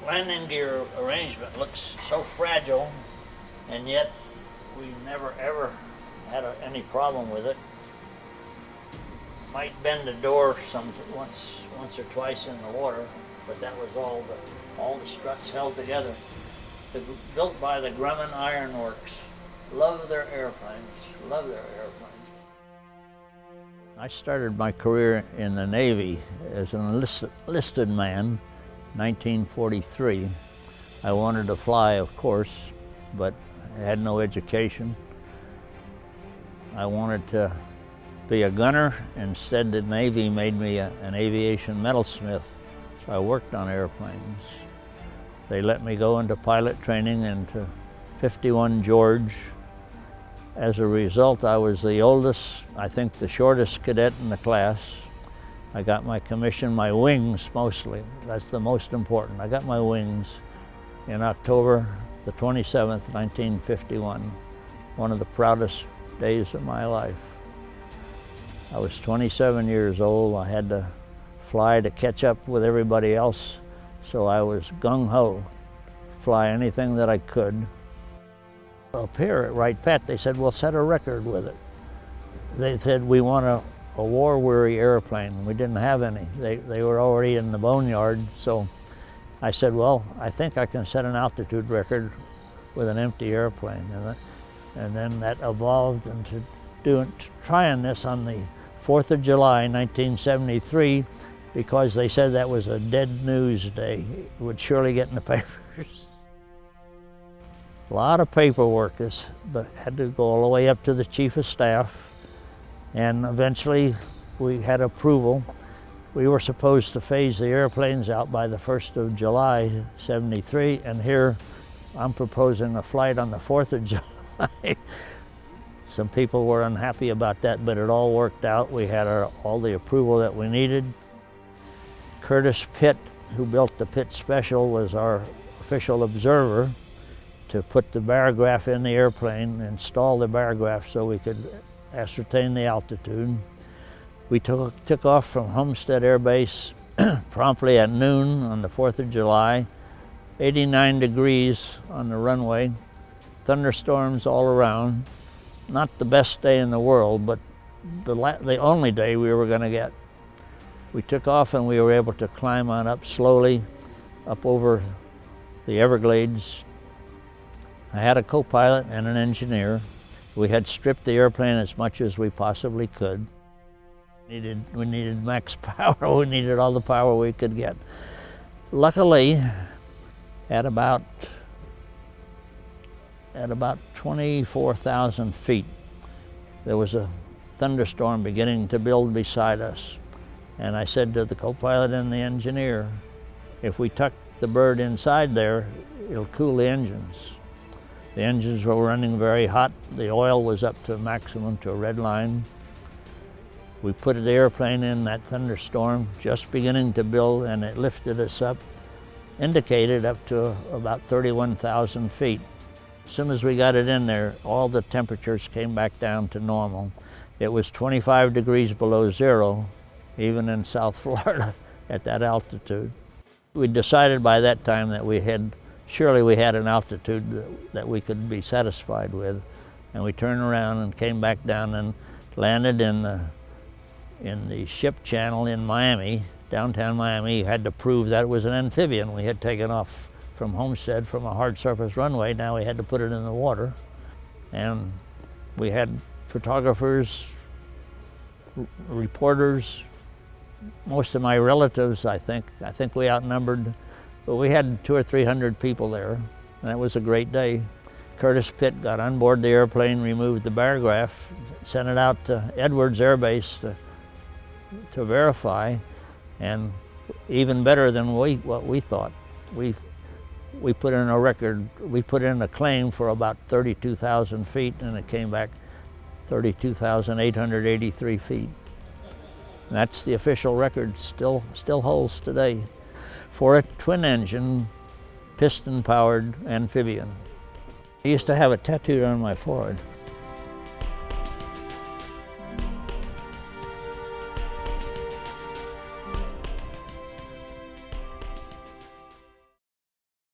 landing gear arrangement looks so fragile, and yet we never ever had any problem with it. Might bend the door once or twice in the water, but that was all the struts held together. Built by the Grumman Iron Works. Love their airplanes, love their airplanes. I started my career in the Navy as an enlisted man, 1943. I wanted to fly, of course, but I had no education. I wanted to be a gunner. Instead, the Navy made me an aviation metalsmith, so I worked on airplanes. They let me go into pilot training into 51 George. As a result, I was the oldest, I think the shortest cadet in the class. I got my commission, my wings mostly. That's the most important. I got my wings in October the 27th, 1951. One of the proudest days of my life. I was 27 years old. I had to fly to catch up with everybody else, so I was gung-ho, fly anything that I could. Up here at Wright Pat, they said, we'll set a record with it. They said, we want a war-weary airplane. We didn't have any. They were already in the boneyard, so I said, well, I think I can set an altitude record with an empty airplane. And then that evolved into trying this on the 4th of July, 1973, because they said that was a dead news day. It would surely get in the papers. A lot of paperwork had to go all the way up to the Chief of Staff, and eventually we had approval. We were supposed to phase the airplanes out by the 1st of July, 73, and here I'm proposing a flight on the 4th of July. Some people were unhappy about that, but it all worked out. We had all the approval that we needed. Curtis Pitt, who built the Pitt Special, was our official observer to put the barograph in the airplane, install the barograph so we could ascertain the altitude. We took off from Homestead Air Base promptly at noon on the 4th of July, 89 degrees on the runway, thunderstorms all around. Not the best day in the world, but the only day we were going to get. We took off and we were able to climb on up slowly, up over the Everglades. I had a co-pilot and an engineer. We had stripped the airplane as much as we possibly could. We needed max power. We needed all the power we could get. Luckily, at about 24,000 feet, there was a thunderstorm beginning to build beside us. And I said to the co-pilot and the engineer, if we tuck the bird inside there, it'll cool the engines. The engines were running very hot. The oil was up to maximum, to a red line. We put the airplane in that thunderstorm, just beginning to build, and it lifted us up, indicated up to about 31,000 feet. As soon as we got it in there, all the temperatures came back down to normal. It was 25 degrees below zero, even in South Florida at that altitude. We decided by that time that surely we had an altitude that we could be satisfied with. And we turned around and came back down and landed in the ship channel in Miami, downtown Miami. You had to prove that it was an amphibian. We had taken off from Homestead from a hard surface runway. Now we had to put it in the water. And we had photographers, reporters, most of my relatives, I think we outnumbered, but we had 200 or 300 people there, and it was a great day. Curtis Pitt got on board the airplane, removed the barograph, sent it out to Edwards Air Base to verify, and even better than what we thought. We put in a record, we put in a claim for about 32,000 feet, and it came back 32,883 feet. And that's the official record, still holds today, for a twin-engine, piston-powered amphibian. I used to have it tattooed on my forehead.